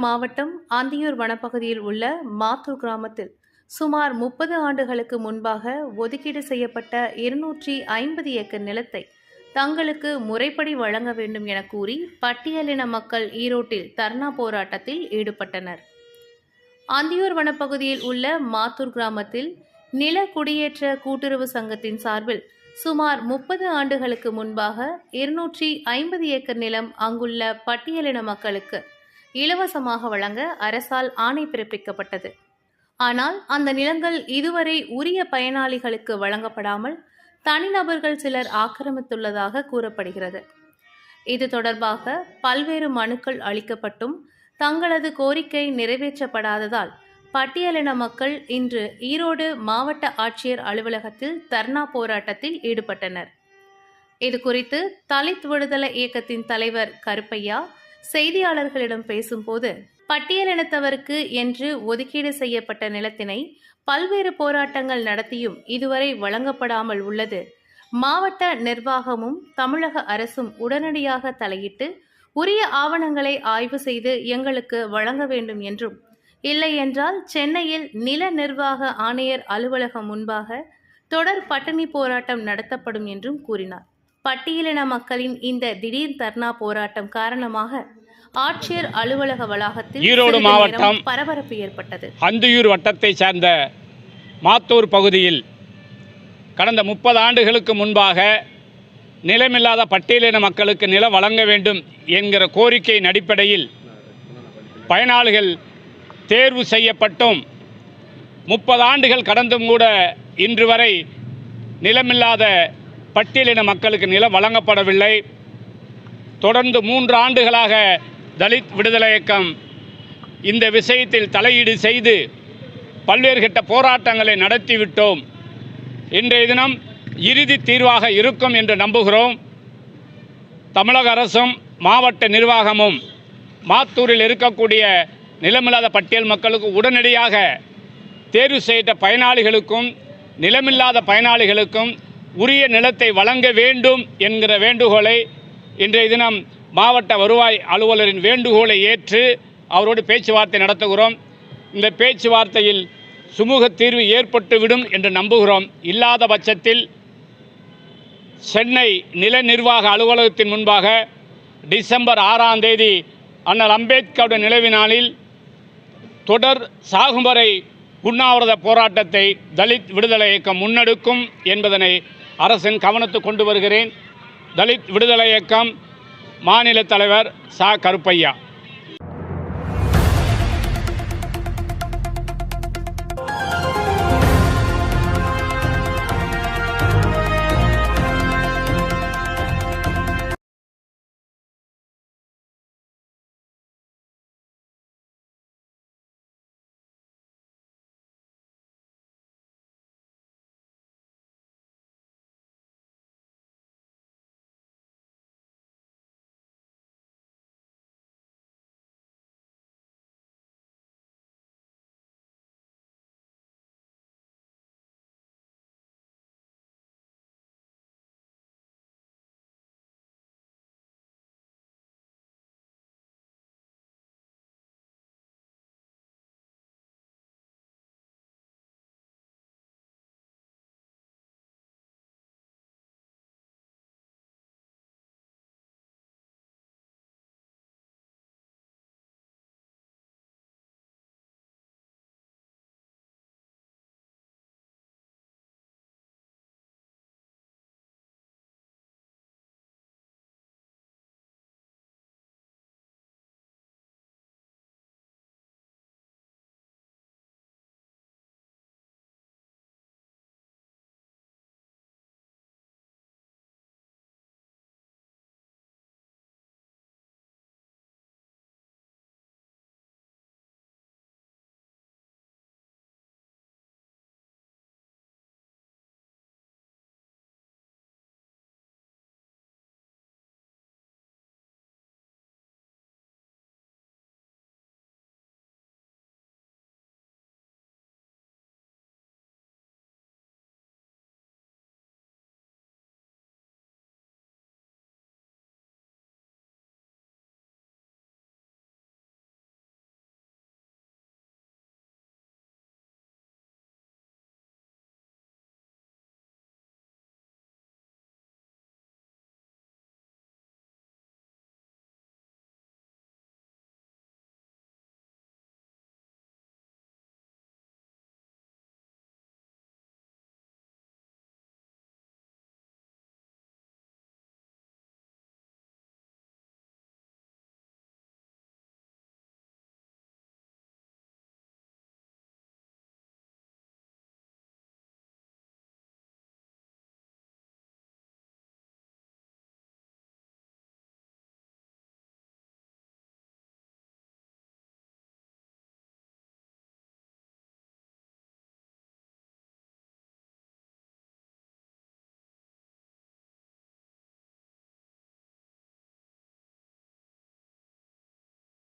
மாவட்டம் அந்தியூர் வனப்பகுதியில் உள்ள மாத்தூர் கிராமத்தில் சுமார் 30 ஆண்டுகளுக்கு முன்பாக ஒதுக்கீடு செய்யப்பட்ட 250 ஏக்கர் நிலத்தை தங்களுக்கு முறைப்படி வழங்க வேண்டும் என கூறி பட்டியலின மக்கள் ஈரோட்டில் தர்ணா போராட்டத்தில் ஈடுபட்டனர். அந்தியூர் வனப்பகுதியில் உள்ள மாத்தூர் கிராமத்தில் நில குடியேற்ற கூட்டுறவு சங்கத்தின் சார்பில் சுமார் 30 ஆண்டுகளுக்கு முன்பாக 250 ஏக்கர் நிலம் அங்குள்ள பட்டியலின மக்களுக்கு இலவசமாக வழங்க அரசால் ஆணை பிறப்பிக்கப்பட்டது. ஆனால் அந்த நிலங்கள் இதுவரை உரிய பயனாளிகளுக்கு வழங்கப்படாமல் தனிநபர்கள் சிலர் ஆக்கிரமித்துள்ளதாக கூறப்படுகிறது. இது தொடர்பாக பல்வேறு மனுக்கள் அளிக்கப்பட்டும் தங்களது கோரிக்கை நிறைவேற்றப்படாததால் பட்டியலின மக்கள் இன்று ஈரோடு மாவட்ட ஆட்சியர் அலுவலகத்தில் தர்ணா போராட்டத்தில் ஈடுபட்டனர். இதுகுறித்து தலித் விடுதலை இயக்கத்தின் தலைவர் கருப்பையா செய்தியாளர்களிடம் பேசும்போது, பட்டியலினத்தவருக்கு என்று ஒதுக்கீடு செய்யப்பட்ட நிலத்தினை பல்வேறு போராட்டங்கள் நடத்தியும் இதுவரை வழங்கப்படாமல் உள்ளது. மாவட்ட நிர்வாகமும் தமிழக அரசும் உடனடியாக தலையிட்டு உரிய ஆவணங்களை ஆய்வு செய்து எங்களுக்கு வழங்க வேண்டும் என்றும், இல்லை என்றால் சென்னையில் நில நிர்வாக ஆணையர் அலுவலகம் முன்பாக தொடர் பட்டினி போராட்டம் நடத்தப்படும் என்றும் கூறினார். பட்டியலின மக்களின் இந்த திடீர் தர்ணா போராட்டம் காரணமாக ஆட்சியர் அலுவலக வளாகத்தில் ஈரோடு மாவட்டம் பரபரப்பு ஏற்பட்டது. அந்தியூர் வட்டத்தை சார்ந்த மாத்தூர் பகுதியில் கடந்த 30 ஆண்டுகளுக்கு முன்பாக நிலமில்லாத பட்டியலின மக்களுக்கு நிலம் வழங்க வேண்டும் என்கிற கோரிக்கையின் அடிப்படையில் பயனாளிகள் தேர்வு செய்யப்பட்டும் 30 ஆண்டுகள் கடந்தும் கூட இன்று வரை நிலமில்லாத பட்டியலின மக்களுக்கு நிலம் வழங்கப்படவில்லை. தொடர்ந்து 3 ஆண்டுகளாக தலித் விடுதலை இயக்கம் இந்த விஷயத்தில் தலையீடு செய்து பல்வேறு கட்ட போராட்டங்களை நடத்திவிட்டோம். இன்றைய தினம் இறுதி தீர்வாக இருக்கும் என்று நம்புகிறோம். தமிழக அரசும் மாவட்ட நிர்வாகமும் மாத்தூரில் இருக்கக்கூடிய நிலமில்லாத பட்டியல் மக்களுக்கு உடனடியாக தேர்வு செய்யப்பட்ட பயனாளிகளுக்கும் நிலமில்லாத பயனாளிகளுக்கும் உரிய நிலத்தை வழங்க வேண்டும் என்கிற வேண்டுகோளை இன்றைய தினம் மாவட்ட வருவாய் அலுவலரின் வேண்டுகோளை ஏற்று அவரோடு பேச்சுவார்த்தை நடத்துகிறோம். இந்த பேச்சுவார்த்தையில் சுமூக தீர்வு ஏற்பட்டுவிடும் என்று நம்புகிறோம். இல்லாத பட்சத்தில் சென்னை நில நிர்வாக அலுவலகத்தின் முன்பாக டிசம்பர் 6ஆம் தேதி அண்ணல் அம்பேத்கருடைய நினைவு நாளில் தொடர் சாகும் வரை உண்ணாவிரத போராட்டத்தை தலித் விடுதலை இயக்கம் முன்னெடுக்கும் என்பதனை அரசின் கவனத்துக்கு கொண்டு வருகிறேன். தலித் விடுதலை இயக்கம் மாநில தலைவர் ச. கருப்பையா.